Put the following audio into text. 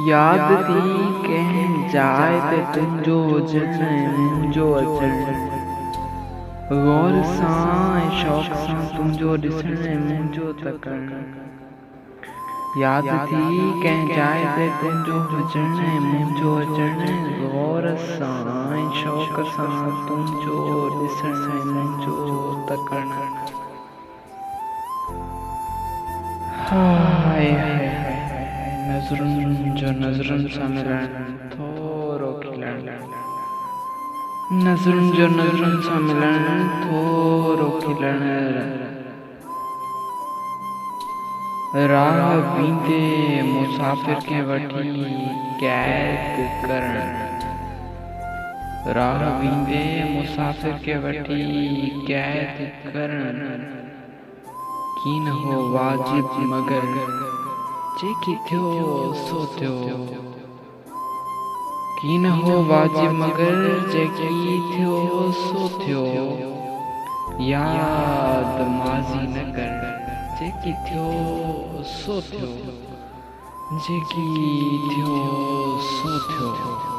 याद थी कह जाए ते तुंहिंजो हुजण मुंहिंजो अचण गौर सां शौक़ सां तुंहिंजो ॾिसण मुंहिंजो तकण। याद थी कह जाए ते तुंहिंजो हुजण मुंहिंजो अचण गौर सां शौक़ सां तुंहिंजो ॾिसण मुंहिंजो तकण। हाय हाय नज़रुनि सां मिलण थोरो खिलण नज़रुनि सां मिलण थोरो खिलण राह बींदे मुसाफ़िर खे वठी कैद करण। राह बींदे मुसाफ़िर खे वठी कैद करण की न हो वाजिब मगर जेकी थियो सो थियो। की न हो वाजिब मगर जेकी थियो सो थियो। याद माज़ी न कर जेकी थियो सो थियो। जेकी थियो सो थियो।